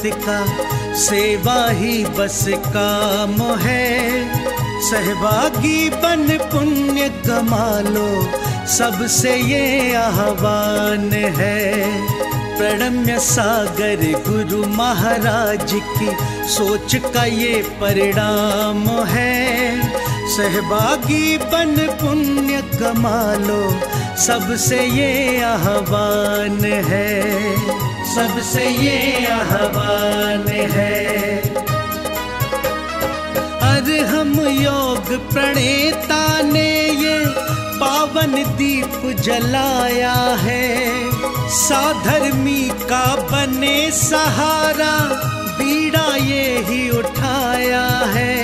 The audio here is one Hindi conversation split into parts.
भगत का सेवा ही बस काम है। सहभागी बन पुण्य कमा लो, सबसे ये आह्वान है। प्रणम्य सागर गुरु महाराज की सोच का ये परिणाम है। सहभागी बन पुण्य कमा लो, सबसे ये आह्वान है, सबसे ये आह्वान है। अरहम योग प्रणेता ने ये पावन दीप जलाया है। साधर्मी का बने सहारा, बीड़ा ये ही उठाया है,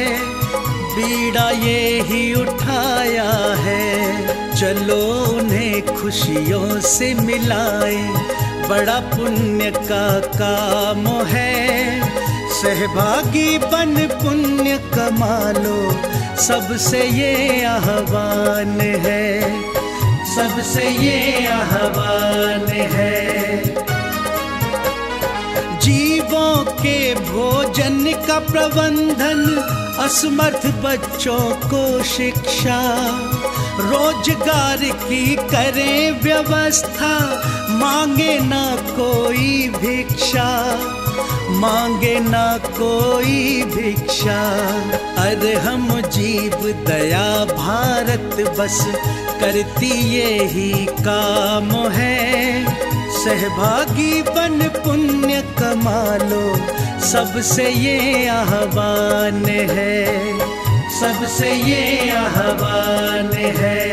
बीड़ा ये ही उठाया है। चलो उन्हें खुशियों से मिलाए, बड़ा पुण्य का काम है। सहभागी बन पुण्य कमा लो, सबसे ये आह्वान है, सबसे ये आह्वान है। जीवों के भोजन का प्रबंधन, असमर्थ बच्चों को शिक्षा, रोजगार की करें व्यवस्था, मांगे ना कोई भिक्षा, मांगे ना कोई भिक्षा। अरहम जीव दया भारत बस करती ये ही काम है। सहभागी बन पुण्य कमा लो, सबसे ये आह्वान है, सबसे ये आह्वान है।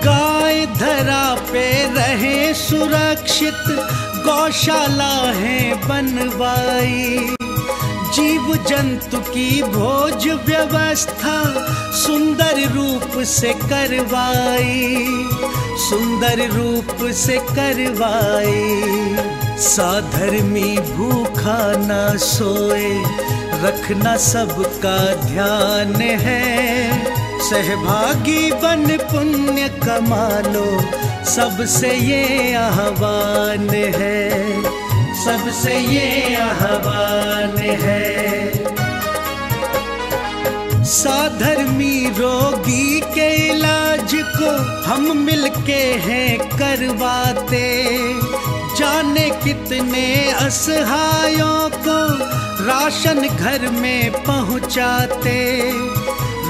गाय धरा पे रहे सुरक्षित, गौशाला है बनवाई। जीव जंतु की भोज व्यवस्था सुंदर रूप से करवाई, सुंदर रूप से करवाई। साधर्मी भूखा ना सोए, रखना सबका ध्यान है। सहभागी बन पुण्य कमा लो, सबसे ये आह्वान है, सबसे ये आह्वान है। साधर्मी रोगी के इलाज को हम मिलके हैं करवाते। जाने कितने असहायों को राशन घर में पहुंचाते,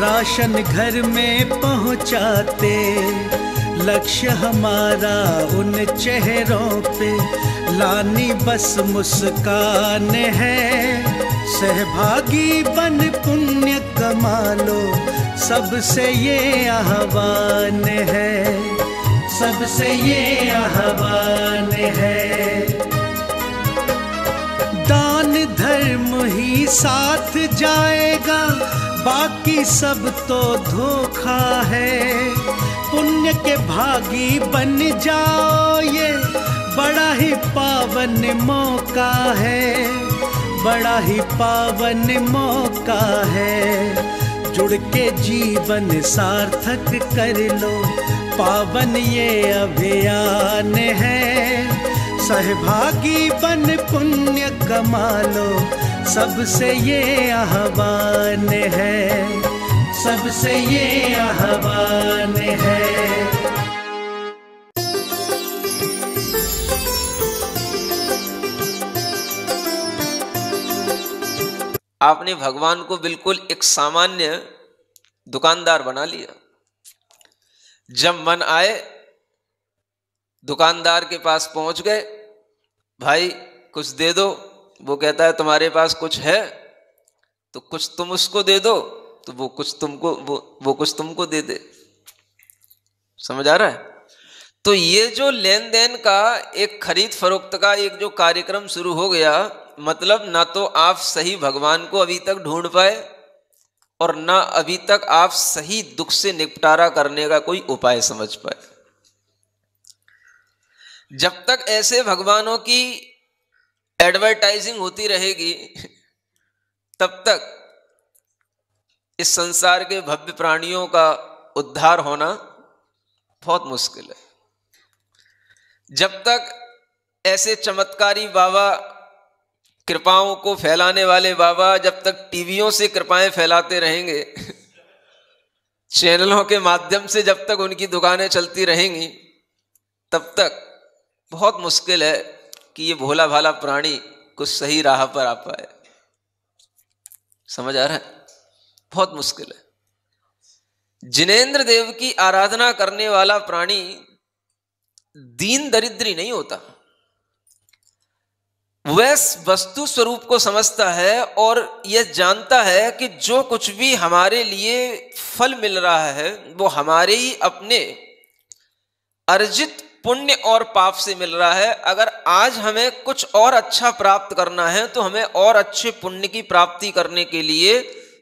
राशन घर में पहुंचाते। लक्ष्य हमारा उन चेहरों पे लानी बस मुस्कान है। सहभागी बन पुण्य कमा लो, सबसे ये आह्वान है, सबसे ये आह्वान है। दान धर्म ही साथ जाएगा, बाकी सब तो धोखा है। पुण्य के भागी बन जाओ, ये बड़ा ही पावन मौका है, बड़ा ही पावन मौका है। जुड़ के जीवन सार्थक कर लो, पावन ये अभियान है। सहभागी बन पुण्य कमा लो, सबसे ये आह्वान है, सबसे ये आह्वान है। आपने भगवान को बिल्कुल एक सामान्य दुकानदार बना लिया। जब मन आए दुकानदार के पास पहुंच गए, भाई कुछ दे दो। वो कहता है तुम्हारे पास कुछ है तो कुछ तुम उसको दे दो, तो वो कुछ तुमको वो कुछ तुमको दे दे। समझ आ रहा है? तो ये जो लेन देन का एक खरीद फरोख्त का एक जो कार्यक्रम शुरू हो गया, मतलब ना तो आप सही भगवान को अभी तक ढूंढ पाए और ना अभी तक आप सही दुख से निपटारा करने का कोई उपाय समझ पाए। जब तक ऐसे भगवानों की एडवर्टाइजिंग होती रहेगी तब तक इस संसार के भव्य प्राणियों का उद्धार होना बहुत मुश्किल है। जब तक ऐसे चमत्कारी बाबा, कृपाओं को फैलाने वाले बाबा जब तक टीवियों से कृपाएं फैलाते रहेंगे, चैनलों के माध्यम से जब तक उनकी दुकानें चलती रहेंगी, तब तक बहुत मुश्किल है कि ये भोला भाला प्राणी कुछ सही राह पर आ पाए। समझ आ रहा है? बहुत मुश्किल है। जिनेंद्र देव की आराधना करने वाला प्राणी दीन दरिद्री नहीं होता, वह वस्तु स्वरूप को समझता है और यह जानता है कि जो कुछ भी हमारे लिए फल मिल रहा है वो हमारे ही अपने अर्जित पुण्य और पाप से मिल रहा है। अगर आज हमें कुछ और अच्छा प्राप्त करना है तो हमें और अच्छे पुण्य की प्राप्ति करने के लिए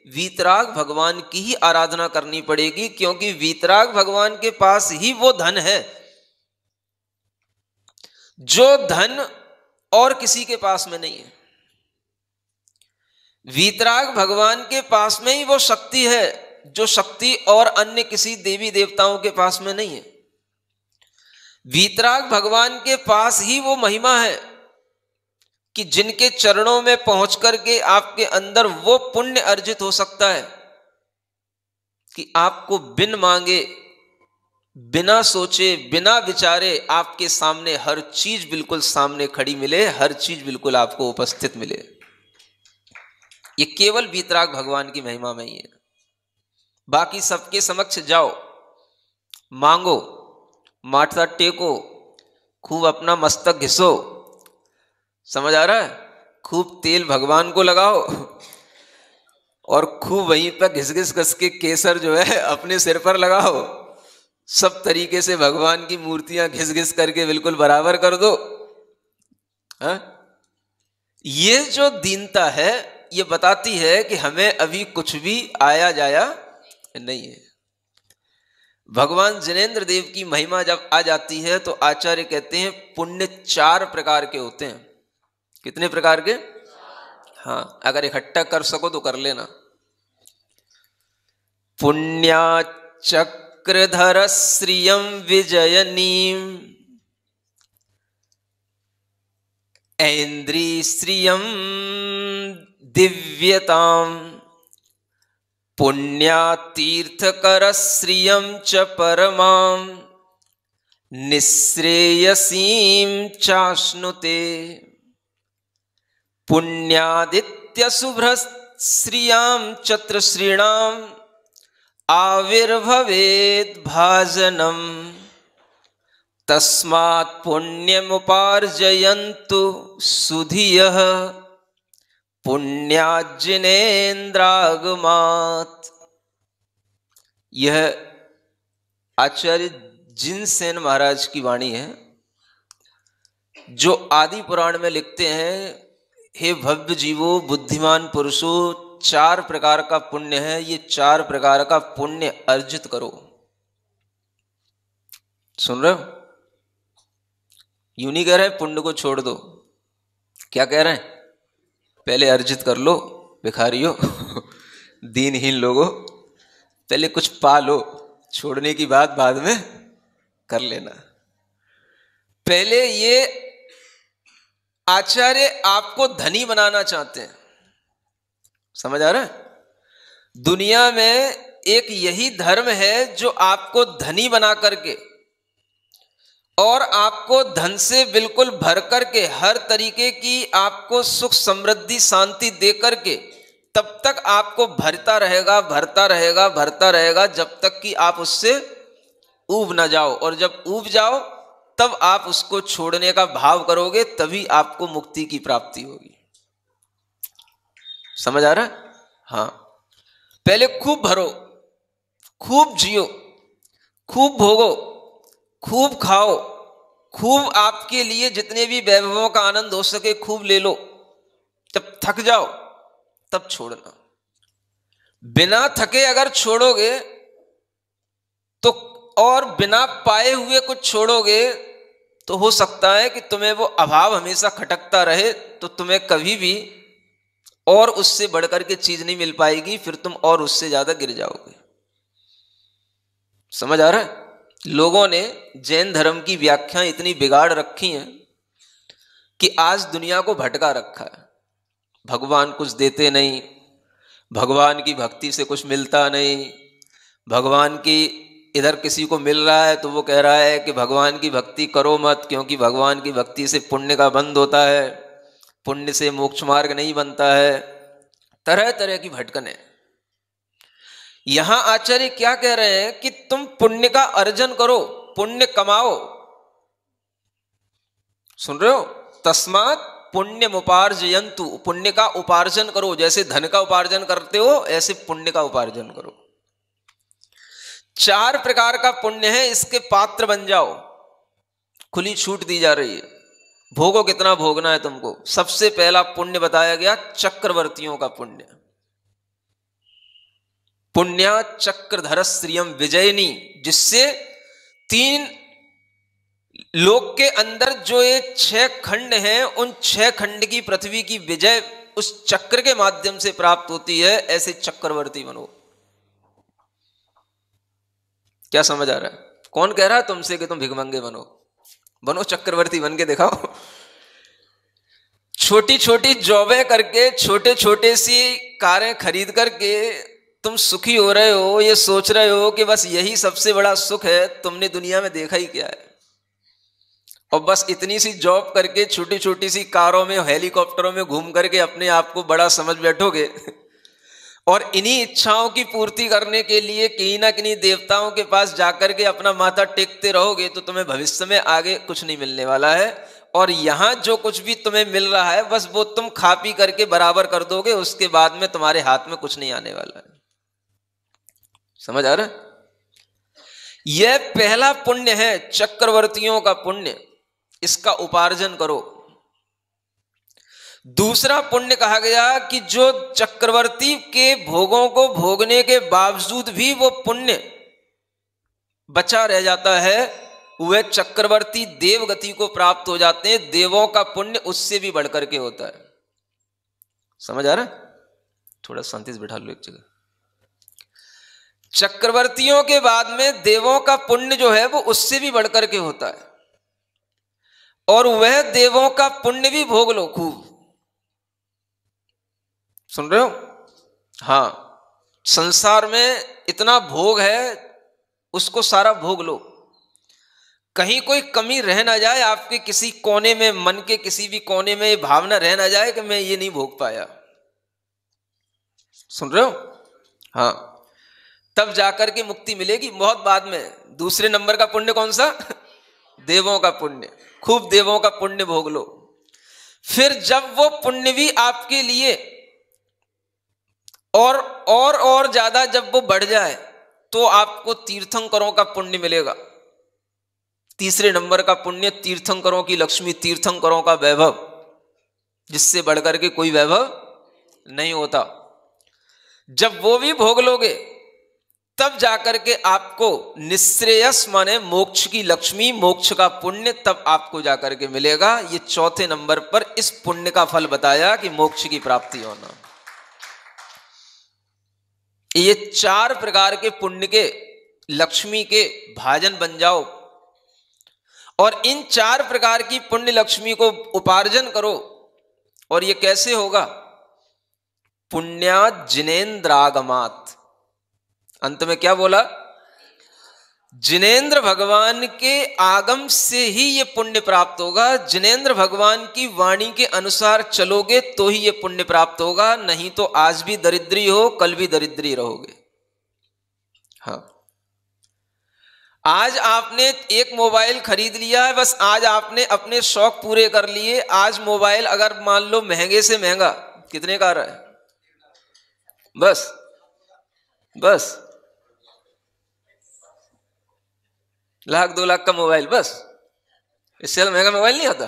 वीतराग भगवान की ही आराधना करनी पड़ेगी, क्योंकि वीतराग भगवान के पास ही वो धन है जो धन और किसी के पास में नहीं है। वीतराग भगवान के पास में ही वो शक्ति है जो शक्ति और अन्य किसी देवी देवताओं के पास में नहीं है। वीतराग भगवान के पास ही वो महिमा है कि जिनके चरणों में पहुंच करके आपके अंदर वो पुण्य अर्जित हो सकता है कि आपको बिन मांगे, बिना सोचे, बिना विचारे आपके सामने हर चीज बिल्कुल सामने खड़ी मिले, हर चीज बिल्कुल आपको उपस्थित मिले। ये केवल वीतराग भगवान की महिमा में ही है। बाकी सबके समक्ष जाओ, मांगो, माथा टेको, खूब अपना मस्तक घिसो, समझ आ रहा है, खूब तेल भगवान को लगाओ और खूब वहीं पर घिस घिस घिस के केसर जो है अपने सिर पर लगाओ। सब तरीके से भगवान की मूर्तियां घिस घिस करके बिल्कुल बराबर कर दो। हा? ये जो दीनता है ये बताती है कि हमें अभी कुछ भी आया जाया नहीं है। भगवान जिनेंद्र देव की महिमा जब आ जाती है तो आचार्य कहते हैं पुण्य 4 प्रकार के होते हैं। कितने प्रकार के? हाँ, अगर इकट्ठा कर सको तो कर लेना। पुण्या चक्रधर श्रियम विजयनीम ऐन्द्री श्रियम दिव्यताम पुण्या तीर्थकर श्रियम च परमाम निःश्रेयसीम चाश्नुते पुण्यादित्य शुभ्र श्रियाम चत्रश्रीणाम आविर्भवेद भाजनम तस्मात् पुण्यमुपार्जयन्तु सुधियः पुण्याजिनेन्द्रागमात्। यह आचार्य जिनसेन महाराज की वाणी है जो आदि पुराण में लिखते हैं, हे भव्य जीवो, बुद्धिमान पुरुषों, 4 प्रकार का पुण्य है, ये 4 प्रकार का पुण्य अर्जित करो। सुन रहे हो? यूं नहीं कह रहे पुण्य को छोड़ दो, क्या कह रहे हैं? पहले अर्जित कर लो भिखारियों, दीनहीन लोगों, पहले कुछ पा लो, छोड़ने की बात बाद में कर लेना। पहले ये आचार्य आपको धनी बनाना चाहते हैं। समझ आ रहा है? दुनिया में एक यही धर्म है जो आपको धनी बना करके और आपको धन से बिल्कुल भर करके हर तरीके की आपको सुख समृद्धि शांति दे करके तब तक आपको भरता रहेगा, भरता रहेगा, भरता रहेगा, जब तक कि आप उससे ऊब ना जाओ। और जब ऊब जाओ तब आप उसको छोड़ने का भाव करोगे, तभी आपको मुक्ति की प्राप्ति होगी। समझ आ रहा है? हाँ, पहले खूब भरो, खूब जियो, खूब भोगो, खूब खाओ, खूब आपके लिए जितने भी वैभवों का आनंद हो सके खूब ले लो। जब थक जाओ तब छोड़ना। बिना थके अगर छोड़ोगे तो, और बिना पाए हुए कुछ छोड़ोगे तो हो सकता है कि तुम्हें वो अभाव हमेशा खटकता रहे, तो तुम्हें कभी भी और उससे बढ़कर के चीज नहीं मिल पाएगी, फिर तुम और उससे ज्यादा गिर जाओगे। समझ आ रहा है? लोगों ने जैन धर्म की व्याख्या इतनी बिगाड़ रखी है कि आज दुनिया को भटका रखा है। भगवान कुछ देते नहीं, भगवान की भक्ति से कुछ मिलता नहीं, भगवान की इधर किसी को मिल रहा है तो वो कह रहा है कि भगवान की भक्ति करो मत, क्योंकि भगवान की भक्ति से पुण्य का बंध होता है, पुण्य से मोक्ष मार्ग नहीं बनता है। तरह तरह की भटकने। यहां आचार्य क्या कह रहे हैं कि तुम पुण्य का अर्जन करो, पुण्य कमाओ। सुन रहे हो? तस्मात् पुण्यमुपार्जयन्तु, पुण्य का उपार्जन करो। जैसे धन का उपार्जन करते हो ऐसे पुण्य का उपार्जन करो। 4 प्रकार का पुण्य है, इसके पात्र बन जाओ। खुली छूट दी जा रही है, भोगो कितना भोगना है तुमको। सबसे पहला पुण्य बताया गया चक्रवर्तियों का पुण्य। पुण्या चक्रधर श्रियम विजयनी, जिससे 3 लोक के अंदर जो ये 6 खंड हैं, उन 6 खंड की पृथ्वी की विजय उस चक्र के माध्यम से प्राप्त होती है। ऐसे चक्रवर्ती बनो। क्या समझ आ रहा है? कौन कह रहा है तुमसे कि तुम भिखमंगे बनो? बनो चक्रवर्ती बन के दिखाओ। छोटी छोटी जॉबें करके, छोटे छोटे सी कारें खरीद करके तुम सुखी हो रहे हो, ये सोच रहे हो कि बस यही सबसे बड़ा सुख है। तुमने दुनिया में देखा ही क्या है? और बस इतनी सी जॉब करके, छोटी छोटी सी कारों में, हेलीकॉप्टरों में घूम करके अपने आप को बड़ा समझ बैठोगे और इन्हीं इच्छाओं की पूर्ति करने के लिए कहीं ना कहीं देवताओं के पास जाकर के अपना माथा टेकते रहोगे तो तुम्हें भविष्य में आगे कुछ नहीं मिलने वाला है। और यहां जो कुछ भी तुम्हें मिल रहा है बस वो तुम खा पी करके बराबर कर दोगे, उसके बाद में तुम्हारे हाथ में कुछ नहीं आने वाला है। समझ आ रहा है? यह पहला पुण्य है, चक्रवर्तियों का पुण्य। इसका उपार्जन करो। दूसरा पुण्य कहा गया कि जो चक्रवर्ती के भोगों को भोगने के बावजूद भी वो पुण्य बचा रह जाता है, वह चक्रवर्ती देवगति को प्राप्त हो जाते हैं। देवों का पुण्य उससे भी बढ़कर के होता है। समझ आ रहा है? थोड़ा शांति से बैठा लो एक जगह। चक्रवर्तियों के बाद में देवों का पुण्य जो है वो उससे भी बढ़कर के होता है, और वह देवों का पुण्य भी भोग लो खूब। सुन रहे हो? हाँ, संसार में इतना भोग है, उसको सारा भोग लो। कहीं कोई कमी रह ना जाए आपके किसी कोने में, मन के किसी भी कोने में ये भावना रह ना जाए कि मैं ये नहीं भोग पाया। सुन रहे हो? हाँ, तब जाकर के मुक्ति मिलेगी बहुत बाद में। दूसरे नंबर का पुण्य कौन सा? देवों का पुण्य। खूब देवों का पुण्य भोग लो। फिर जब वो पुण्य भी आपके लिए और ज्यादा जब वो बढ़ जाए तो आपको तीर्थंकरों का पुण्य मिलेगा। तीसरे नंबर का पुण्य तीर्थंकरों की लक्ष्मी, तीर्थंकरों का वैभव, जिससे बढ़कर के कोई वैभव नहीं होता। जब वो भी भोग लोगे तब जाकर के आपको निश्रेयस माने मोक्ष की लक्ष्मी, मोक्ष का पुण्य तब आपको जाकर के मिलेगा। ये चौथे नंबर पर इस पुण्य का फल बताया कि मोक्ष की प्राप्ति होना। ये 4 प्रकार के पुण्य के, लक्ष्मी के भाजन बन जाओ और इन 4 प्रकार की पुण्य लक्ष्मी को उपार्जन करो। और ये कैसे होगा? पुण्यात् जिनेन्द्रागमात्। अंत में क्या बोला? जिनेन्द्र भगवान के आगम से ही ये पुण्य प्राप्त होगा। जिनेन्द्र भगवान की वाणी के अनुसार चलोगे तो ही ये पुण्य प्राप्त होगा, नहीं तो आज भी दरिद्री हो, कल भी दरिद्री रहोगे। हाँ, आज आपने एक मोबाइल खरीद लिया है, बस आज आपने अपने शौक पूरे कर लिए। आज मोबाइल अगर मान लो महंगे से महंगा कितने का आ रहा है? बस 1,00,000-2 लाख का मोबाइल, बस। इससे ज्यादा महंगा मोबाइल नहीं आता।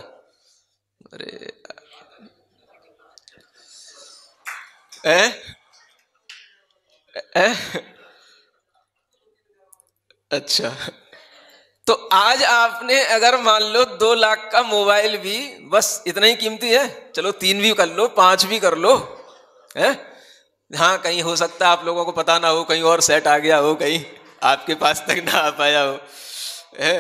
अरे अच्छा, तो आज आपने अगर मान लो 2 लाख का मोबाइल भी बस इतना ही कीमती है, चलो 3 भी कर लो, 5 भी कर लो, है? हाँ, कहीं हो सकता है आप लोगों को पता ना हो, कहीं और सेट आ गया हो, कहीं आपके पास तक ना आ पाया हो, है?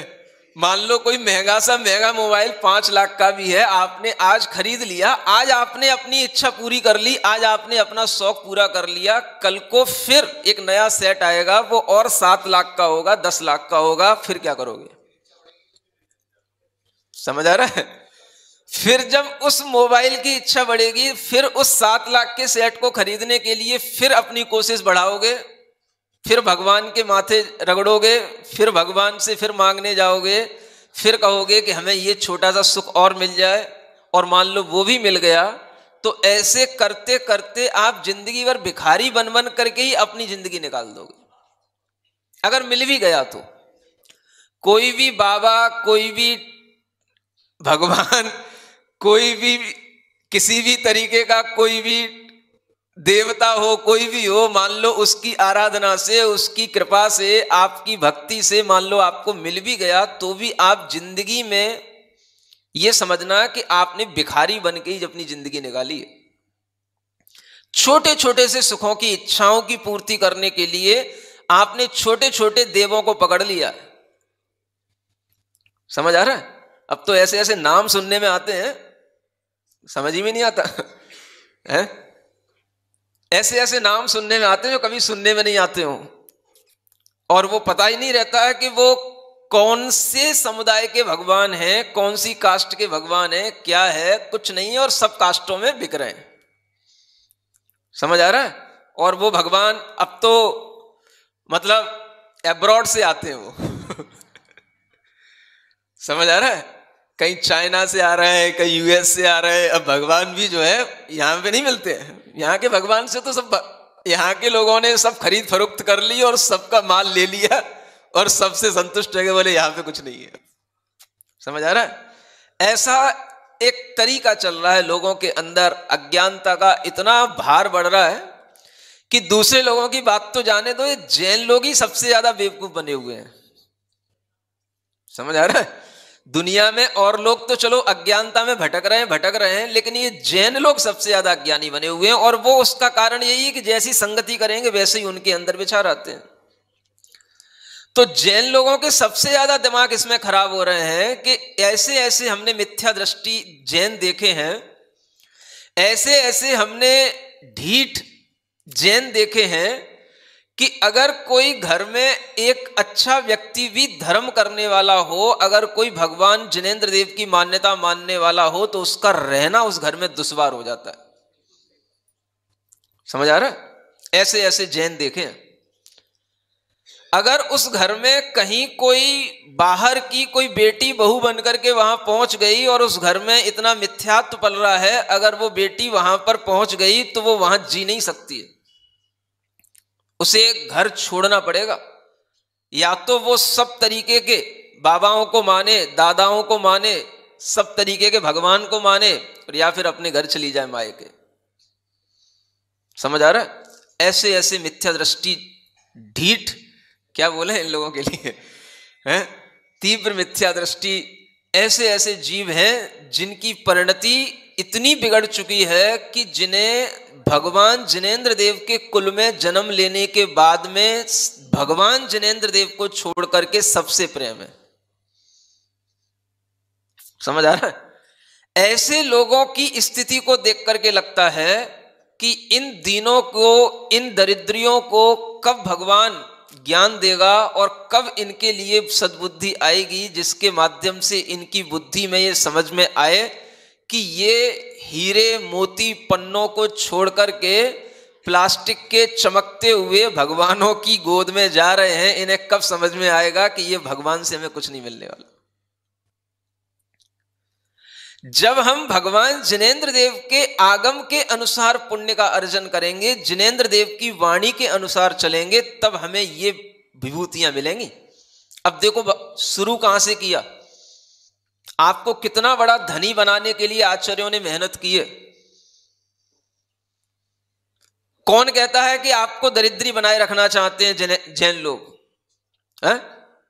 मान लो कोई महंगा सा महंगा मोबाइल 5 लाख का भी है, आपने आज खरीद लिया, आज आपने अपनी इच्छा पूरी कर ली, आज आपने अपना शौक पूरा कर लिया, कल को फिर एक नया सेट आएगा, वो और 7 लाख का होगा, 10 लाख का होगा, फिर क्या करोगे? समझ आ रहा है? फिर जब उस मोबाइल की इच्छा बढ़ेगी, फिर उस 7 लाख के सेट को खरीदने के लिए फिर अपनी कोशिश बढ़ाओगे, फिर भगवान के माथे रगड़ोगे, फिर भगवान से फिर मांगने जाओगे, फिर कहोगे कि हमें ये छोटा सा सुख और मिल जाए, और मान लो वो भी मिल गया, तो ऐसे करते करते आप जिंदगी भर भिखारी बन बन करके ही अपनी जिंदगी निकाल दोगे। अगर मिल भी गया तो कोई भी बाबा, कोई भी भगवान, कोई भी किसी भी तरीके का कोई भी देवता हो, कोई भी हो, मान लो उसकी आराधना से, उसकी कृपा से, आपकी भक्ति से मान लो आपको मिल भी गया, तो भी आप जिंदगी में यह समझना कि आपने भिखारी बन के ही अपनी जिंदगी निकाली है। छोटे छोटे से सुखों की इच्छाओं की पूर्ति करने के लिए आपने छोटे छोटे देवों को पकड़ लिया। समझ आ रहा है? अब तो ऐसे ऐसे नाम सुनने में आते हैं, समझ ही में नहीं आता है? ऐसे ऐसे नाम सुनने में आते हैं जो कभी सुनने में नहीं आते हों, और वो पता ही नहीं रहता है कि वो कौन से समुदाय के भगवान हैं, कौन सी कास्ट के भगवान हैं, क्या है, कुछ नहीं है, और सब कास्टों में बिक रहे हैं। समझ आ रहा है? और वो भगवान अब तो मतलब एब्रॉड से आते हैं वो समझ आ रहा है? कहीं चाइना से आ रहा है, कहीं यूएस से आ रहा है। अब भगवान भी जो है यहाँ पे नहीं मिलते हैं। यहाँ के भगवान से तो सब यहाँ के लोगों ने सब खरीद फरोख्त कर ली और सबका माल ले लिया और सबसे संतुष्ट है, बोले यहाँ पे कुछ नहीं है। समझ आ रहा है? ऐसा एक तरीका चल रहा है लोगों के अंदर, अज्ञानता का इतना भार बढ़ रहा है कि दूसरे लोगों की बात तो जाने दो, ये जैन लोग ही सबसे ज्यादा बेवकूफ बने हुए हैं। समझ आ रहा है? दुनिया में और लोग तो चलो अज्ञानता में भटक रहे हैं, लेकिन ये जैन लोग सबसे ज्यादा अज्ञानी बने हुए हैं। और वो उसका कारण यही है कि जैसी संगति करेंगे वैसे ही उनके अंदर विचार आते हैं। तो जैन लोगों के सबसे ज्यादा दिमाग इसमें खराब हो रहे हैं कि ऐसे ऐसे हमने मिथ्या दृष्टि जैन देखे हैं, ऐसे ऐसे हमने ढीठ जैन देखे हैं कि अगर कोई घर में एक अच्छा व्यक्ति भी धर्म करने वाला हो, अगर कोई भगवान जिनेंद्र देव की मान्यता मानने वाला हो, तो उसका रहना उस घर में दुश्वार हो जाता है। समझ आ रहा है? ऐसे ऐसे जैन देखे हैं। अगर उस घर में कहीं कोई बाहर की कोई बेटी बहू बनकर के वहां पहुंच गई और उस घर में इतना मिथ्यात्व पल रहा है, अगर वो बेटी वहां पर पहुंच गई तो वो वहां जी नहीं सकती है, उसे घर छोड़ना पड़ेगा। या तो वो सब तरीके के बाबाओं को माने, दादाओं को माने, सब तरीके के भगवान को माने, और या फिर अपने घर चली जाए मायके। समझ आ रहा है? ऐसे ऐसे मिथ्या दृष्टि ढीठ, क्या बोले इन लोगों के लिए, हैं? तीव्र मिथ्या दृष्टि, ऐसे ऐसे जीव हैं जिनकी परिणति इतनी बिगड़ चुकी है कि जिन्हें भगवान जिनेंद्र देव के कुल में जन्म लेने के बाद में भगवान जिनेंद्र देव को छोड़ करके सबसे प्रेम है। समझ आ रहा है? ऐसे लोगों की स्थिति को देख करके लगता है कि इन दीनों को, इन दरिद्रियों को कब भगवान ज्ञान देगा और कब इनके लिए सद्बुद्धि आएगी, जिसके माध्यम से इनकी बुद्धि में ये समझ में आए कि ये हीरे मोती पन्नों को छोड़ करके प्लास्टिक के चमकते हुए भगवानों की गोद में जा रहे हैं। इन्हें कब समझ में आएगा कि ये भगवान से हमें कुछ नहीं मिलने वाला। जब हम भगवान जिनेंद्र देव के आगम के अनुसार पुण्य का अर्जन करेंगे, जिनेंद्र देव की वाणी के अनुसार चलेंगे, तब हमें ये विभूतियां मिलेंगी। अब देखो शुरू कहां से किया, आपको कितना बड़ा धनी बनाने के लिए आचार्यों ने मेहनत की है। कौन कहता है कि आपको दरिद्री बनाए रखना चाहते हैं जैन लोग?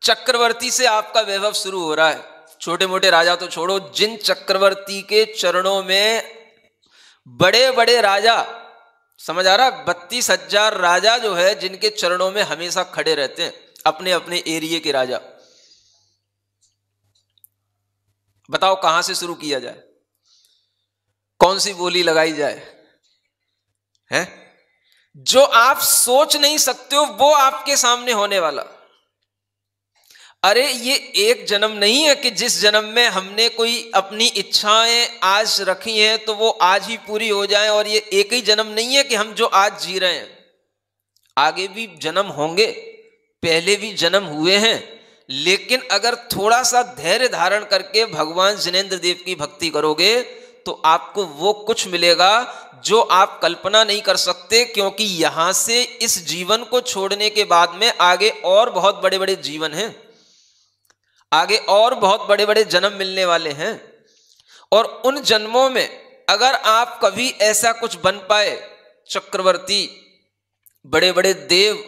चक्रवर्ती से आपका वैभव शुरू हो रहा है। छोटे मोटे राजा तो छोड़ो, जिन चक्रवर्ती के चरणों में बड़े बड़े राजा, समझ आ रहा, 32,000 राजा जो है जिनके चरणों में हमेशा खड़े रहते हैं, अपने अपने एरिया के राजा। बताओ कहां से शुरू किया जाए, कौन सी बोली लगाई जाए? है जो आप सोच नहीं सकते हो वो आपके सामने होने वाला। अरे ये एक जन्म नहीं है कि जिस जन्म में हमने कोई अपनी इच्छाएं आज रखी हैं तो वो आज ही पूरी हो जाएं, और ये एक ही जन्म नहीं है कि हम जो आज जी रहे हैं, आगे भी जन्म होंगे, पहले भी जन्म हुए हैं। लेकिन अगर थोड़ा सा धैर्य धारण करके भगवान जिनेंद्र देव की भक्ति करोगे तो आपको वो कुछ मिलेगा जो आप कल्पना नहीं कर सकते, क्योंकि यहां से इस जीवन को छोड़ने के बाद में आगे और बहुत बड़े बड़े जीवन हैं, आगे और बहुत बड़े बड़े जन्म मिलने वाले हैं। और उन जन्मों में अगर आप कभी ऐसा कुछ बन पाए, चक्रवर्ती, बड़े बड़े देव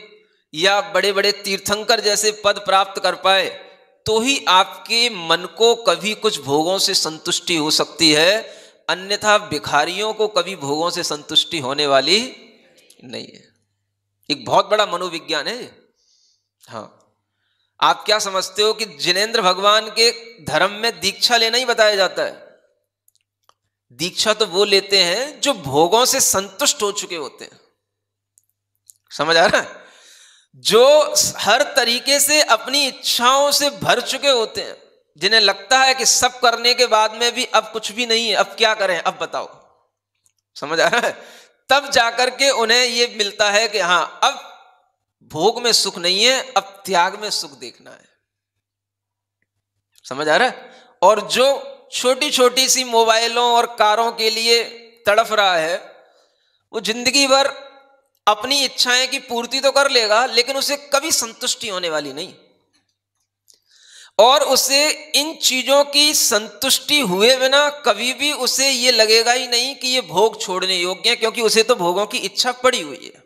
या बड़े बड़े तीर्थंकर जैसे पद प्राप्त कर पाए, तो ही आपके मन को कभी कुछ भोगों से संतुष्टि हो सकती है, अन्यथा भिखारियों को कभी भोगों से संतुष्टि होने वाली नहीं है। एक बहुत बड़ा मनोविज्ञान है। हाँ, आप क्या समझते हो कि जिनेंद्र भगवान के धर्म में दीक्षा लेना ही बताया जाता है? दीक्षा तो वो लेते हैं जो भोगों से संतुष्ट हो चुके होते हैं। समझ आ रहा है? जो हर तरीके से अपनी इच्छाओं से भर चुके होते हैं, जिन्हें लगता है कि सब करने के बाद में भी अब कुछ भी नहीं है, अब क्या करें, अब बताओ। समझ आ रहा है? तब जाकर के उन्हें यह मिलता है कि हां, अब भोग में सुख नहीं है, अब त्याग में सुख देखना है। समझ आ रहा है? और जो छोटी छोटी सी मोबाइलों और कारों के लिए तड़फ रहा है, वो जिंदगी भर अपनी इच्छाएं की पूर्ति तो कर लेगा, लेकिन उसे कभी संतुष्टि होने वाली नहीं। और उसे इन चीजों की संतुष्टि हुए बिना कभी भी उसे यह लगेगा ही नहीं कि ये भोग छोड़ने योग्य है, क्योंकि उसे तो भोगों की इच्छा पड़ी हुई है।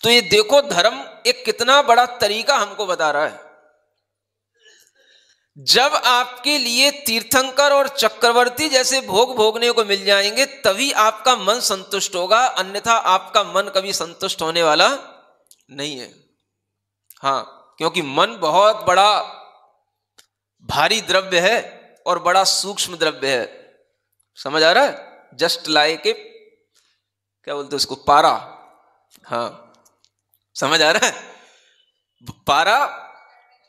तो ये देखो, धर्म एक कितना बड़ा तरीका हमको बता रहा है। जब आपके लिए तीर्थंकर और चक्रवर्ती जैसे भोग भोगने को मिल जाएंगे तभी आपका मन संतुष्ट होगा, अन्यथा आपका मन कभी संतुष्ट होने वाला नहीं है। हां, क्योंकि मन बहुत बड़ा भारी द्रव्य है और बड़ा सूक्ष्म द्रव्य है। समझ आ रहा है? जस्ट लाइक ए, क्या बोलते उसको, पारा। हाँ, समझ आ रहा है? पारा,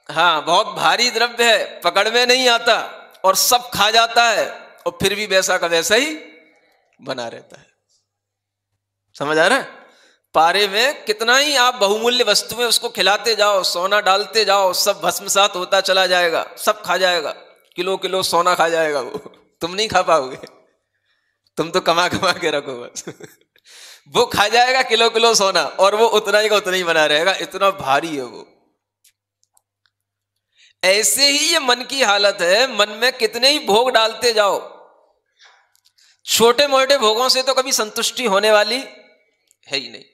हाँ, बहुत भारी द्रव्य है, पकड़ में नहीं आता और सब खा जाता है, और फिर भी वैसा का वैसा ही बना रहता है। समझ आ रहा है? पारे में कितना ही आप बहुमूल्य वस्तुएं उसको खिलाते जाओ, सोना डालते जाओ, सब भस्मसात होता चला जाएगा, सब खा जाएगा, किलो किलो सोना खा जाएगा वो। तुम नहीं खा पाओगे, तुम तो कमा कमा के रखो बस। वो खा जाएगा किलो किलो सोना, और वो उतना ही का उतना ही बना रहेगा, इतना भारी है वो। ऐसे ही ये मन की हालत है। मन में कितने ही भोग डालते जाओ, छोटे मोटे भोगों से तो कभी संतुष्टि होने वाली है ही नहीं।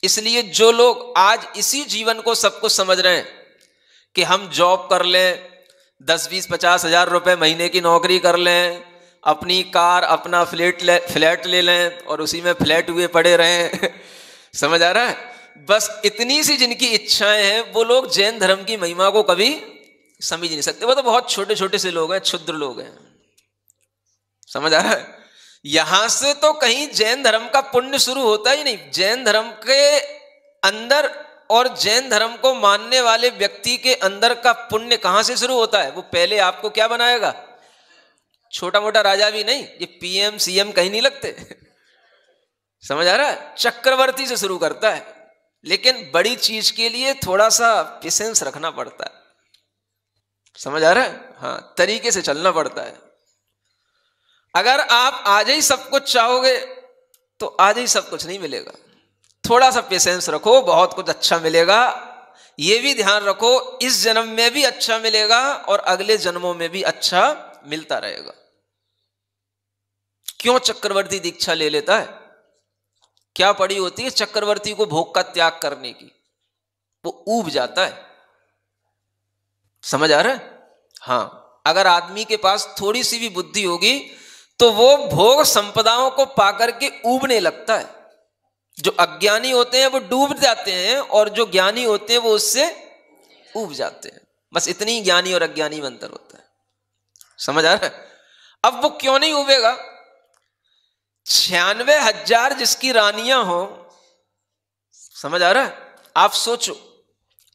इसलिए जो लोग आज इसी जीवन को सब कुछ समझ रहे हैं कि हम जॉब कर लें, 10-20-50 हजार रुपए महीने की नौकरी कर लें, अपनी कार, अपना फ्लैट ले लें और उसी में फ्लैट हुए पड़े रहें। समझ आ रहा है? बस इतनी सी जिनकी इच्छाएं हैं, वो लोग जैन धर्म की महिमा को कभी समझ नहीं सकते। वो तो बहुत छोटे छोटे से लोग हैं, क्षुद्र लोग हैं। समझ आ रहा है? यहां से तो कहीं जैन धर्म का पुण्य शुरू होता ही नहीं। जैन धर्म के अंदर और जैन धर्म को मानने वाले व्यक्ति के अंदर का पुण्य कहां से शुरू होता है? वो पहले आपको क्या बनाएगा? छोटा मोटा राजा भी नहीं, ये पीएम सीएम कहीं नहीं लगते। समझ आ रहा है? चक्रवर्ती से शुरू करता है। लेकिन बड़ी चीज के लिए थोड़ा सा पेशेंस रखना पड़ता है। समझ आ रहा है? हाँ, तरीके से चलना पड़ता है। अगर आप आज ही सब कुछ चाहोगे तो आज ही सब कुछ नहीं मिलेगा। थोड़ा सा पेशेंस रखो, बहुत कुछ अच्छा मिलेगा। यह भी ध्यान रखो, इस जन्म में भी अच्छा मिलेगा और अगले जन्मों में भी अच्छा मिलता रहेगा। क्यों चक्रवर्ती दीक्षा ले लेता है? क्या पड़ी होती है चक्रवर्ती को भोग का त्याग करने की? वो ऊब जाता है। समझ आ रहा है? हाँ, अगर आदमी के पास थोड़ी सी भी बुद्धि होगी तो वो भोग संपदाओं को पाकर के ऊबने लगता है। जो अज्ञानी होते हैं वो डूब जाते हैं, और जो ज्ञानी होते हैं वो उससे ऊब जाते हैं। बस इतनी ज्ञानी और अज्ञानी में अंतर होता है। समझ आ रहा है? अब वो क्यों नहीं उबेगा? 96,000 जिसकी रानियां हो, समझ आ रहा है? आप सोचो,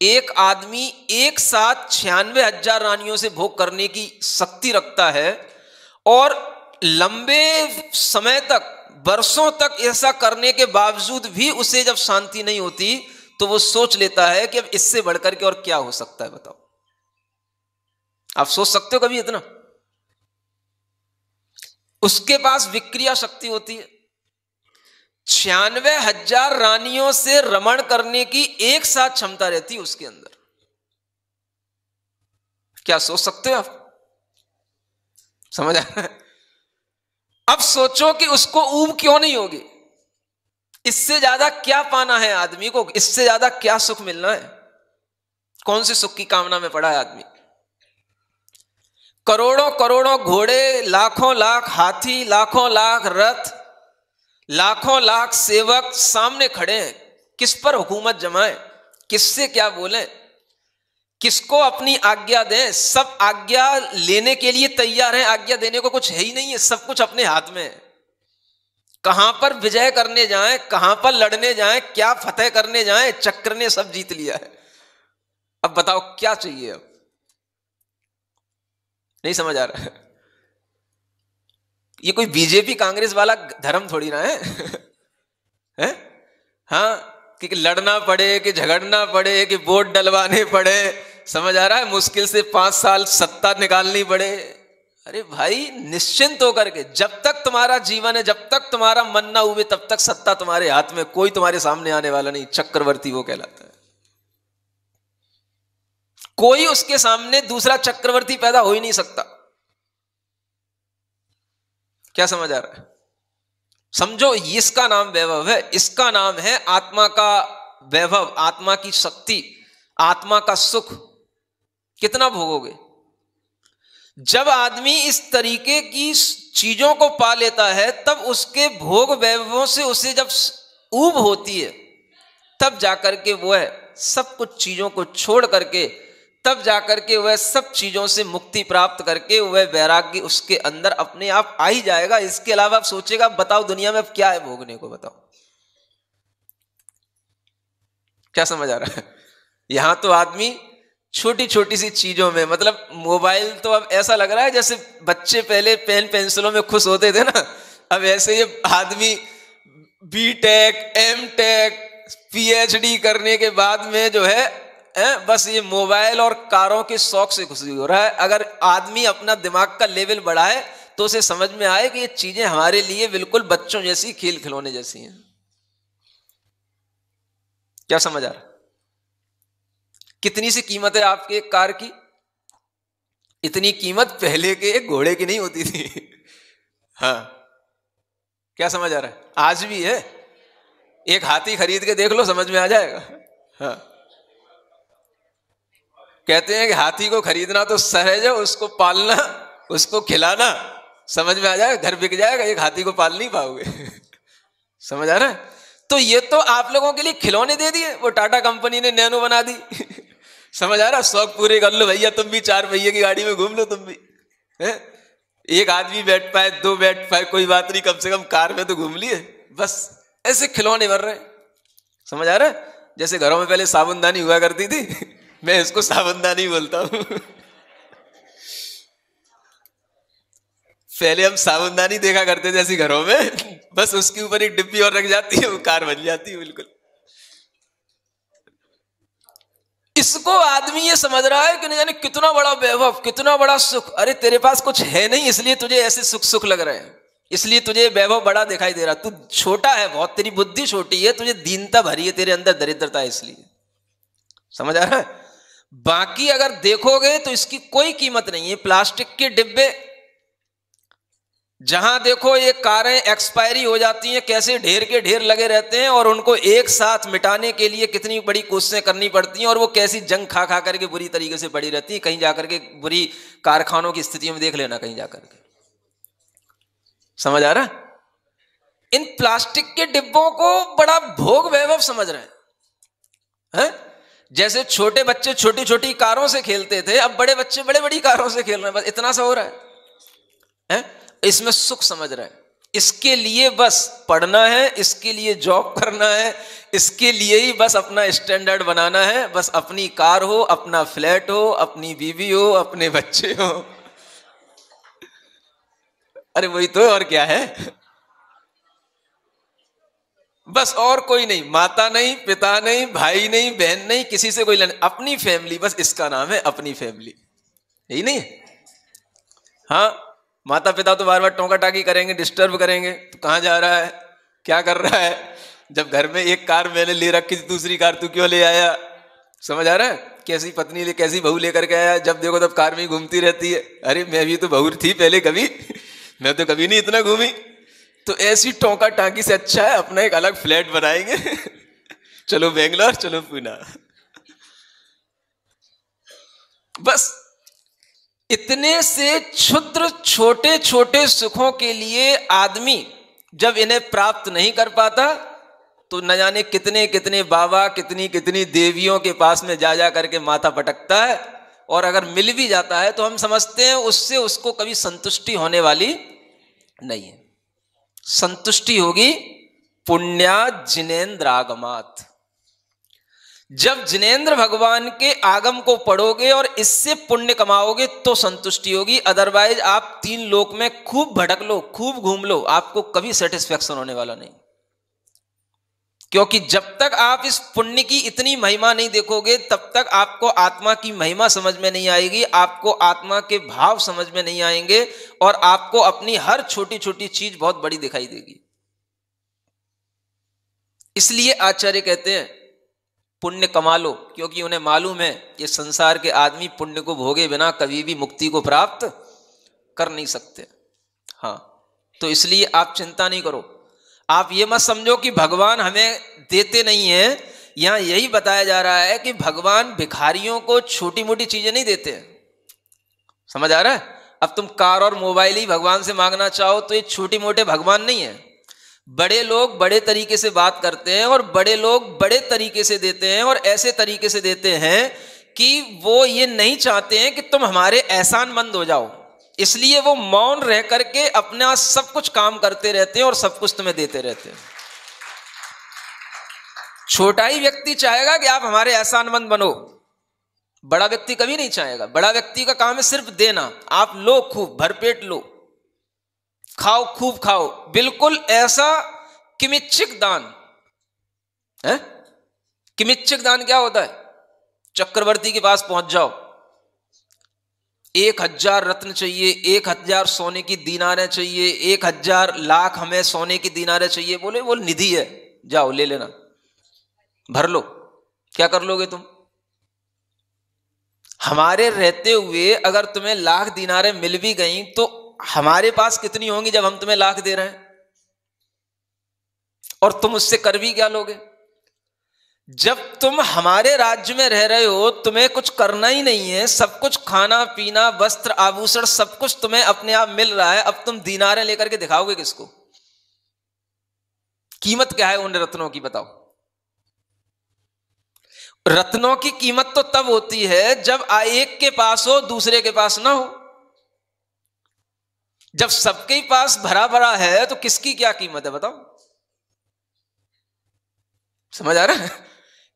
एक आदमी एक साथ 96,000 रानियों से भोग करने की शक्ति रखता है और लंबे समय तक, वर्षों तक ऐसा करने के बावजूद भी उसे जब शांति नहीं होती तो वो सोच लेता है कि अब इससे बढ़कर के और क्या हो सकता है, बताओ। आप सोच सकते हो कभी इतना? उसके पास विक्रिया शक्ति होती है, 96,000 रानियों से रमण करने की एक साथ क्षमता रहती है उसके अंदर। क्या सोच सकते हो आप? समझ आ रहा है? अब सोचो कि उसको ऊब क्यों नहीं होगी? इससे ज्यादा क्या पाना है आदमी को? इससे ज्यादा क्या सुख मिलना है? कौन से सुख की कामना में पड़ा है आदमी? करोड़ों करोड़ों घोड़े, लाखों लाख हाथी, लाखों लाख रथ, लाखों लाख सेवक सामने खड़े हैं। किस पर हुकूमत जमाएं? किससे क्या बोलें? किसको अपनी आज्ञा दें? सब आज्ञा लेने के लिए तैयार हैं, आज्ञा देने को कुछ है ही नहीं है, सब कुछ अपने हाथ में है। कहां पर विजय करने जाएं, कहां पर लड़ने जाएं, क्या फतेह करने जाएं, चक्र ने सब जीत लिया है। अब बताओ क्या चाहिए? अब नहीं समझ आ रहा है? ये कोई बीजेपी कांग्रेस वाला धर्म थोड़ी ना है, है? हाँ, कि लड़ना पड़े, कि झगड़ना पड़े, कि वोट डलवाने पड़े, समझ आ रहा है? मुश्किल से 5 साल सत्ता निकालनी पड़े। अरे भाई, निश्चिंत होकर के, जब तक तुम्हारा जीवन है, जब तक तुम्हारा मन ना उबे, तब तक सत्ता तुम्हारे हाथ में, कोई तुम्हारे सामने आने वाला नहीं। चक्रवर्ती वो कहलाता है। कोई उसके सामने दूसरा चक्रवर्ती पैदा हो ही नहीं सकता। क्या समझ आ रहा है? समझो, इसका नाम वैभव है, इसका नाम है आत्मा का वैभव, आत्मा की शक्ति, आत्मा का सुख। कितना भोगोगे? जब आदमी इस तरीके की चीजों को पा लेता है, तब उसके भोग वैभवों से उसे जब ऊब होती है, तब जाकर के वो है सब कुछ चीजों को छोड़ करके, तब जाकर के वह सब चीजों से मुक्ति प्राप्त करके वह वैराग्य उसके अंदर अपने आप आ ही जाएगा। इसके अलावा आप सोचेगा, बताओ दुनिया में अब क्या है भोगने को? बताओ, क्या समझ आ रहा है? यहां तो आदमी छोटी छोटी सी चीजों में, मतलब मोबाइल तो अब ऐसा लग रहा है जैसे बच्चे पहले पेन पेंसिलों में खुश होते थे ना, अब ऐसे ये आदमी बीटेक, एमटेक, पीएचडी करने के बाद में जो है बस ये मोबाइल और कारों के शौक से खुशी हो रहा है। अगर आदमी अपना दिमाग का लेवल बढ़ाए तो उसे समझ में आए कि ये चीजें हमारे लिए बिल्कुल बच्चों जैसी, खेल खिलौने जैसी हैं। क्या समझ आ रहा? कितनी सी कीमत है आपके एक कार की? इतनी कीमत पहले के एक घोड़े की नहीं होती थी। हाँ, क्या समझ आ रहा है? आज भी है। एक हाथी खरीद के देख लो, समझ में आ जाएगा। हाँ, कहते हैं कि हाथी को खरीदना तो सहज है, उसको पालना, उसको खिलाना, समझ में आ जाएगा, घर बिक जाएगा। एक हाथी को पाल नहीं पाओगे। समझ आ रहा है? तो ये तो आप लोगों के लिए खिलौने दे दिए, वो टाटा कंपनी ने नैनो बना दी। समझ आ रहा? शौक पूरे कर लो भैया, तुम भी 4 पहिए की गाड़ी में घूम लो, तुम भी है? एक आदमी बैठ पाए, 2 बैठ पाए, कोई बात नहीं, कम से कम कार में तो घूम लिए। बस ऐसे खिलौने भर रहे। समझ आ रहा है? जैसे घरों में पहले साबुनदानी हुआ करती थी, मैं इसको साबुनदानी बोलता हूं। पहले हम साबुनदानी देखा करते थे ऐसी घरों में, बस उसके ऊपर एक डिब्बी और रख जाती है, वो कार बन जाती है बिल्कुल। इसको आदमी ये समझ रहा है कि नहीं जाने कितना बड़ा वैभव, कितना बड़ा सुख। अरे तेरे पास कुछ है नहीं, इसलिए तुझे ऐसे सुख सुख लग रहे हैं, इसलिए तुझे वैभव बड़ा दिखाई दे रहा। तू छोटा है बहुत, तेरी बुद्धि छोटी है, तुझे दीनता भरी है, तेरे अंदर दरिद्रता है, इसलिए। समझ आ रहा है? बाकी अगर देखोगे तो इसकी कोई कीमत नहीं है। प्लास्टिक के डिब्बे, जहां देखो ये कारें एक्सपायरी हो जाती हैं, कैसे ढेर के ढेर लगे रहते हैं, और उनको एक साथ मिटाने के लिए कितनी बड़ी कोशिशें करनी पड़ती हैं, और वो कैसी जंग खा खा करके बुरी तरीके से पड़ी रहती है। कहीं जाकर के बुरी कारखानों की स्थितियों में देख लेना, कहीं जाकर के। समझ आ रहा? इन प्लास्टिक के डिब्बों को बड़ा भोग वैभव समझ रहे हैं। जैसे छोटे बच्चे छोटी छोटी कारों से खेलते थे, अब बड़े बच्चे बड़े बड़ी कारों से खेल रहे हैं, बस इतना सा हो रहा है। है, इसमें सुख समझ रहे हैं। इसके लिए बस पढ़ना है, इसके लिए जॉब करना है, इसके लिए ही बस अपना स्टैंडर्ड बनाना है, बस अपनी कार हो, अपना फ्लैट हो, अपनी बीवी हो, अपने बच्चे हो। अरे वही तो, और क्या है, बस और कोई नहीं, माता नहीं, पिता नहीं, भाई नहीं, बहन नहीं, किसी से कोई लेना, अपनी फैमिली, बस इसका नाम है अपनी फैमिली, यही नहीं है। हाँ, माता पिता तो बार बार टोका टाकी करेंगे, डिस्टर्ब करेंगे, तो कहाँ जा रहा है, क्या कर रहा है। जब घर में एक कार मैंने ले रखी थी, दूसरी कार तू क्यों ले आया, समझ आ रहा है, कैसी पत्नी ले, कैसी बहू लेकर के आया, जब देखो तब कार में ही घूमती रहती है। अरे मैं भी तो बहू थी पहले, कभी मैं तो कभी नहीं इतना घूमी। तो ऐसी टोका टाकी से अच्छा है अपना एक अलग फ्लैट बनाएंगे। चलो बेंगलोर, चलो पूना। बस इतने से क्षुद्र छोटे छोटे सुखों के लिए आदमी जब इन्हें प्राप्त नहीं कर पाता, तो न जाने कितने कितने बाबा, कितनी कितनी देवियों के पास में जा जा करके माथा पटकता है। और अगर मिल भी जाता है तो हम समझते हैं उससे उसको कभी संतुष्टि होने वाली नहीं है। संतुष्टि होगी पुण्यात् जिनेन्द्रागमात्। जब जिनेन्द्र भगवान के आगम को पढ़ोगे और इससे पुण्य कमाओगे तो संतुष्टि होगी। अदरवाइज आप 3 लोक में खूब भटक लो, खूब घूम लो, आपको कभी सेटिस्फैक्शन होने वाला नहीं। क्योंकि जब तक आप इस पुण्य की इतनी महिमा नहीं देखोगे, तब तक आपको आत्मा की महिमा समझ में नहीं आएगी, आपको आत्मा के भाव समझ में नहीं आएंगे, और आपको अपनी हर छोटी छोटी चीज बहुत बड़ी दिखाई देगी। इसलिए आचार्य कहते हैं पुण्य कमा लो, क्योंकि उन्हें मालूम है कि संसार के आदमी पुण्य को भोगे बिना कभी भी मुक्ति को प्राप्त कर नहीं सकते। हाँ, तो इसलिए आप चिंता नहीं करो। आप ये मत समझो कि भगवान हमें देते नहीं है। यहां यही बताया जा रहा है कि भगवान भिखारियों को छोटी मोटी चीजें नहीं देते हैं। समझ आ रहा है? अब तुम कार और मोबाइल ही भगवान से मांगना चाहो तो ये छोटी मोटे भगवान नहीं है। बड़े लोग बड़े तरीके से बात करते हैं और बड़े लोग बड़े तरीके से देते हैं, और ऐसे तरीके से देते हैं कि वो ये नहीं चाहते हैं कि तुम हमारे एहसानमंद हो जाओ, इसलिए वो मौन रह करके अपना सब कुछ काम करते रहते हैं और सब कुछ तुम्हें देते रहते हैं। छोटा ही व्यक्ति चाहेगा कि आप हमारे एहसानमंद बनो, बड़ा व्यक्ति कभी नहीं चाहेगा। बड़ा व्यक्ति का काम है सिर्फ देना। आप लो, खूब भरपेट लो, खाओ, खूब खाओ, बिल्कुल ऐसा किमिच्छिक दान है। किमिच्छिक दान क्या होता है? चक्रवर्ती के पास पहुंच जाओ, 1000 रत्न चाहिए, 1000 सोने की दीनारें चाहिए, 1000 लाख हमें सोने की दीनारें चाहिए। बोले वो निधि है, जाओ ले लेना, भर लो। क्या कर लोगे तुम? हमारे रहते हुए अगर तुम्हें लाख दीनारें मिल भी गई तो हमारे पास कितनी होंगी जब हम तुम्हें लाख दे रहे हैं, और तुम उससे कर भी क्या लोगे? जब तुम हमारे राज्य में रह रहे हो, तुम्हें कुछ करना ही नहीं है, सब कुछ खाना पीना वस्त्र आभूषण सब कुछ तुम्हें अपने आप मिल रहा है, अब तुम दीनारें लेकर के दिखाओगे किसको? कीमत क्या है उन रत्नों की बताओ? रत्नों की कीमत तो तब होती है जब एक के पास हो दूसरे के पास ना हो। जब सबके पास भरा भरा है तो किसकी क्या कीमत है बताओ? समझ आ रहा है?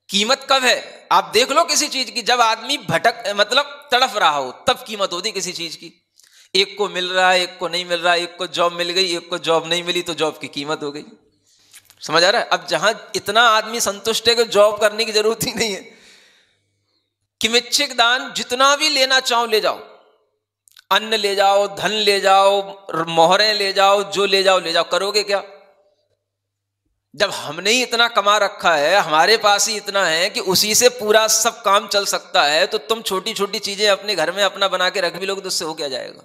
कीमत कब है? आप देख लो किसी चीज की, जब आदमी भटक मतलब तड़फ रहा हो तब कीमत होती किसी चीज की। एक को मिल रहा है, एक को नहीं मिल रहा है, एक को जॉब मिल गई, एक को जॉब नहीं मिली, तो जॉब की कीमत हो गई। समझ आ रहा है? अब जहां इतना आदमी संतुष्ट है कि जॉब करने की जरूरत ही नहीं है, किमिच्छिक दान जितना भी लेना चाहो ले जाओ, अन्न ले जाओ, धन ले जाओ, मोहरें ले जाओ, जो ले जाओ ले जाओ, करोगे क्या? जब हमने ही इतना कमा रखा है, हमारे पास ही इतना है कि उसी से पूरा सब काम चल सकता है, तो तुम छोटी छोटी चीजें अपने घर में अपना बना के रख भी लोगे तो उससे हो क्या जाएगा?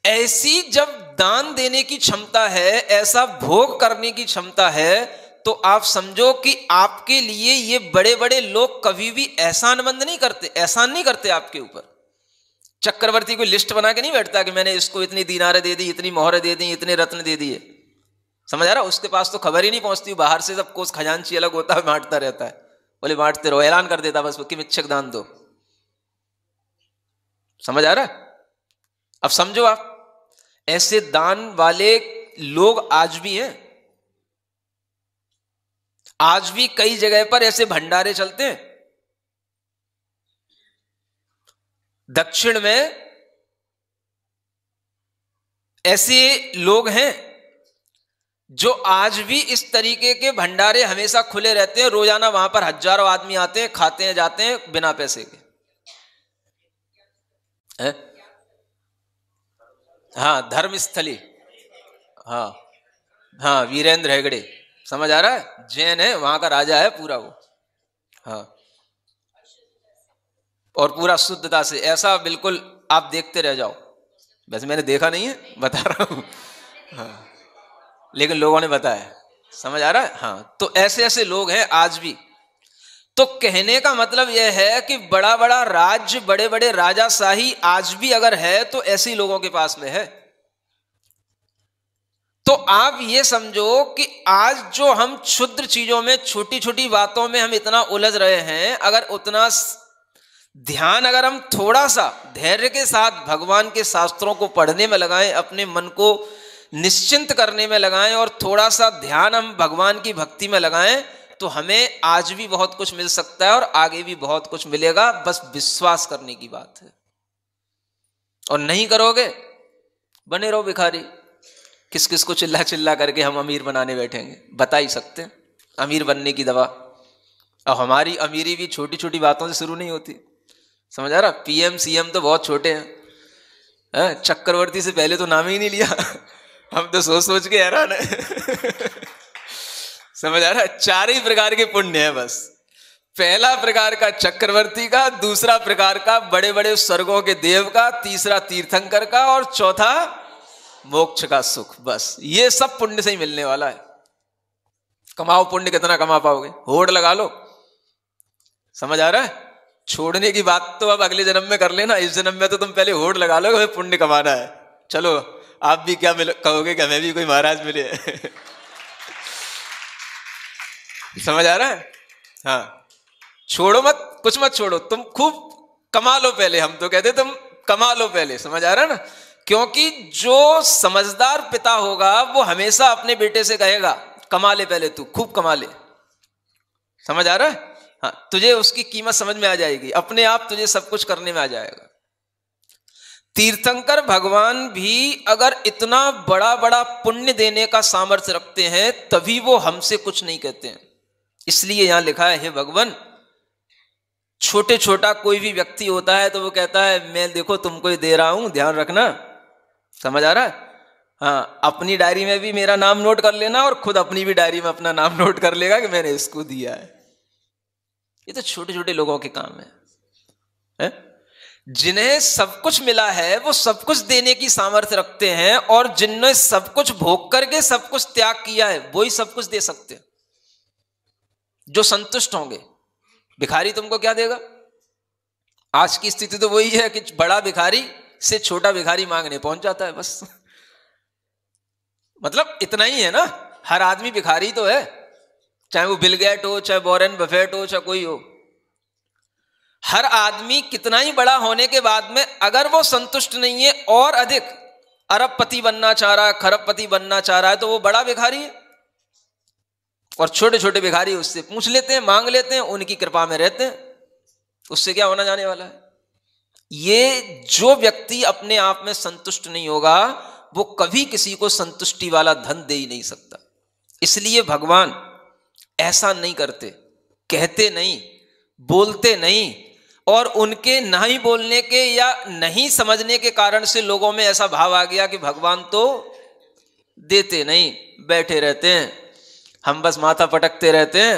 ऐसी जब दान देने की क्षमता है, ऐसा भोग करने की क्षमता है, तो आप समझो कि आपके लिए ये बड़े बड़े लोग कभी भी एहसानमंद नहीं करते, एहसान नहीं करते आपके ऊपर। चक्रवर्ती कोई लिस्ट बना के नहीं बैठता कि मैंने इसको इतनी दीनारें दे दी, इतनी मोहरें दे दी, इतने रत्न दे दिए। समझ आ रहा? उसके पास तो खबर ही नहीं पहुंचती, बाहर से सब कोस खजांची अलग होता है, बांटता रहता है। बोले बांटते रहो, ऐलान कर देता बस कि किमिच्छिक दान दो। समझ आ रहा है? अब समझो आप, ऐसे दान वाले लोग आज भी हैं। आज भी कई जगह पर ऐसे भंडारे चलते हैं। दक्षिण में ऐसे लोग हैं जो आज भी इस तरीके के भंडारे हमेशा खुले रहते हैं। रोजाना वहां पर हजारों आदमी आते हैं, खाते हैं, जाते हैं बिना पैसे के। है? हाँ, धर्मस्थली। हाँ हाँ, वीरेंद्र हेगड़े, समझ आ रहा है? जैन है, वहां का राजा है पूरा वो। हाँ, और पूरा शुद्धता से, ऐसा बिल्कुल आप देखते रह जाओ। वैसे मैंने देखा नहीं है, बता रहा हूं। हाँ, लेकिन लोगों ने बताया, समझ आ रहा है? हाँ, तो ऐसे ऐसे लोग हैं आज भी। तो कहने का मतलब यह है कि बड़ा बड़ा राज्य, बड़े बड़े राजाशाही आज भी अगर है तो ऐसे लोगों के पास में है। तो आप ये समझो कि आज जो हम क्षुद्र चीजों में, छोटी छोटी बातों में हम इतना उलझ रहे हैं, अगर उतना ध्यान अगर हम थोड़ा सा धैर्य के साथ भगवान के शास्त्रों को पढ़ने में लगाएं, अपने मन को निश्चिंत करने में लगाएं और थोड़ा सा ध्यान हम भगवान की भक्ति में लगाएं, तो हमें आज भी बहुत कुछ मिल सकता है और आगे भी बहुत कुछ मिलेगा। बस विश्वास करने की बात है। और नहीं करोगे, बने रहो भिखारी। किस किस को चिल्ला चिल्ला करके हम अमीर बनाने बैठेंगे? बता ही सकते हैं अमीर बनने की दवा। और हमारी अमीरी भी छोटी छोटी बातों से शुरू नहीं होती, समझ आ रहा? पीएम सीएम तो बहुत छोटे हैं, चक्रवर्ती से पहले तो नाम ही नहीं लिया। हम तो सोच सोच के हैरान है। समझ आ रहा है? 4 ही प्रकार के पुण्य है बस। पहला प्रकार का चक्रवर्ती का, दूसरा प्रकार का बड़े बड़े स्वर्गों के देव का, तीसरा तीर्थंकर का, और चौथा मोक्ष का सुख। बस ये सब पुण्य से ही मिलने वाला है। कमाओ पुण्य, कितना कमा पाओगे? होड़ लगा लो, समझ आ रहा है? छोड़ने की बात तो अब अगले जन्म में कर लेना। इस जन्म में तो तुम पहले होड़ लगा लो, हमें पुण्य कमाना है। चलो आप भी क्या कहोगे कि हमें भी कोई महाराज मिले। समझ आ रहा है? हाँ, छोड़ो मत, कुछ मत छोड़ो, तुम खूब कमा लो पहले। हम तो कहते तुम कमा लो पहले, समझ आ रहा है ना? क्योंकि जो समझदार पिता होगा वो हमेशा अपने बेटे से कहेगा कमा ले पहले, तू खूब कमा ले। समझ आ रहा है? हाँ, तुझे उसकी कीमत समझ में आ जाएगी, अपने आप तुझे सब कुछ करने में आ जाएगा। तीर्थंकर भगवान भी अगर इतना बड़ा बड़ा पुण्य देने का सामर्थ्य रखते हैं, तभी वो हमसे कुछ नहीं कहते हैं। इसलिए यहां लिखा है, हे भगवान, छोटे छोटा कोई भी व्यक्ति होता है तो वो कहता है मैं देखो तुमको ही दे रहा हूं, ध्यान रखना। समझ आ रहा है? हाँ, अपनी डायरी में भी मेरा नाम नोट कर लेना और खुद अपनी भी डायरी में अपना नाम नोट कर लेगा कि मैंने इसको दिया है। ये तो छोटे छोटे लोगों के काम है? जिन्हें सब कुछ मिला है वो सब कुछ देने की सामर्थ्य रखते हैं, और जिन्होंने सब कुछ भोग करके सब कुछ त्याग किया है वही सब कुछ दे सकते हैं, जो संतुष्ट होंगे। भिखारी तुमको क्या देगा? आज की स्थिति तो वही है कि बड़ा भिखारी से छोटा भिखारी मांगने पहुंच जाता है बस। मतलब इतना ही है ना, हर आदमी भिखारी तो है, चाहे वो बिल गेट हो, चाहे वॉरेन बफेट हो, चाहे कोई हो। हर आदमी कितना ही बड़ा होने के बाद में अगर वो संतुष्ट नहीं है और अधिक अरबपति बनना चाह रहा है, खरबपति बनना चाह रहा है, तो वो बड़ा भिखारी है। और छोटे छोटे भिखारी उससे पूछ लेते हैं, मांग लेते हैं, उनकी कृपा में रहते हैं, उससे क्या होना जाने वाला है। ये जो व्यक्ति अपने आप में संतुष्ट नहीं होगा वो कभी किसी को संतुष्टि वाला धन दे ही नहीं सकता। इसलिए भगवान ऐसा नहीं करते, कहते नहीं, बोलते नहीं, और उनके नहीं बोलने के या नहीं समझने के कारण से लोगों में ऐसा भाव आ गया कि भगवान तो देते नहीं, बैठे रहते हैं, हम बस माथा पटकते रहते हैं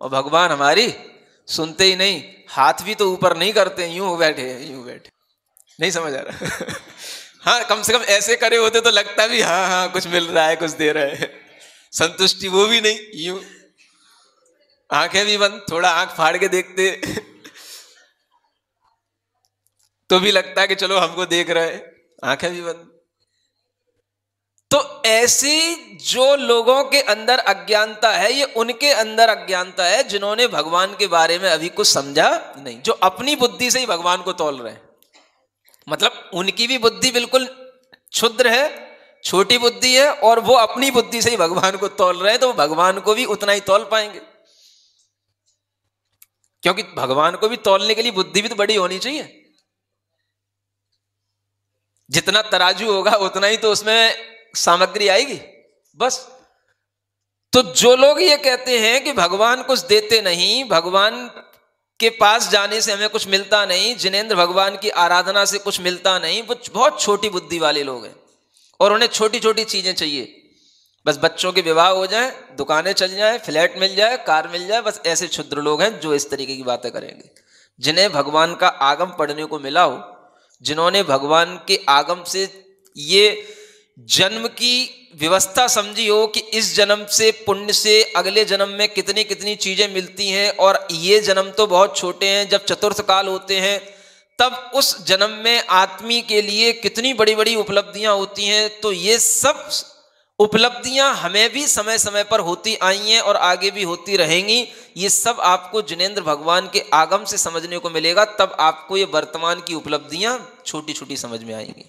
और भगवान हमारी सुनते ही नहीं, हाथ भी तो ऊपर नहीं करते, यूं बैठे यूं बैठे। नहीं समझ आ रहा? हाँ, कम से कम ऐसे करे होते तो लगता भी हाँ हाँ कुछ मिल रहा है, कुछ दे रहे हैं। संतुष्टि वो भी नहीं, यूं आंखें भी बंद, थोड़ा आंख फाड़ के देखते तो भी लगता है कि चलो हमको देख रहे, आंखें भी बंद। तो ऐसे जो लोगों के अंदर अज्ञानता है, ये उनके अंदर अज्ञानता है जिन्होंने भगवान के बारे में अभी कुछ समझा नहीं, जो अपनी बुद्धि से ही भगवान को तौल रहे हैं। मतलब उनकी भी बुद्धि बिल्कुल क्षुद्र है, छोटी बुद्धि है, और वो अपनी बुद्धि से ही भगवान को तौल रहे हैं, तो भगवान को भी उतना ही तौल पाएंगे। क्योंकि भगवान को भी तौलने के लिए बुद्धि भी तो बड़ी होनी चाहिए। जितना तराजू होगा उतना ही तो उसमें सामग्री आएगी, बस। तो जो लोग ये कहते हैं कि भगवान कुछ देते नहीं, भगवान के पास जाने से हमें कुछ मिलता नहीं, जिनेंद्र भगवान की आराधना से कुछ मिलता नहीं, वो बहुत छोटी बुद्धि वाले लोग हैं और उन्हें छोटी छोटी चीजें चाहिए। बस बच्चों के विवाह हो जाए, दुकानें चल जाए, फ्लैट मिल जाए, कार मिल जाए, बस ऐसे क्षुद्र लोग हैं जो इस तरीके की बातें करेंगे। जिन्हें भगवान का आगम पढ़ने को मिला हो, जिन्होंने भगवान के आगम से ये जन्म की व्यवस्था समझी हो कि इस जन्म से पुण्य से अगले जन्म में कितनी कितनी चीजें मिलती हैं, और ये जन्म तो बहुत छोटे हैं, जब चतुर्थ काल होते हैं तब उस जन्म में आदमी के लिए कितनी बड़ी बड़ी उपलब्धियां होती हैं। तो ये सब उपलब्धियां हमें भी समय समय पर होती आई हैं और आगे भी होती रहेंगी। ये सब आपको जिनेंद्र भगवान के आगम से समझने को मिलेगा, तब आपको ये वर्तमान की उपलब्धियां छोटी छोटी समझ में आएंगी।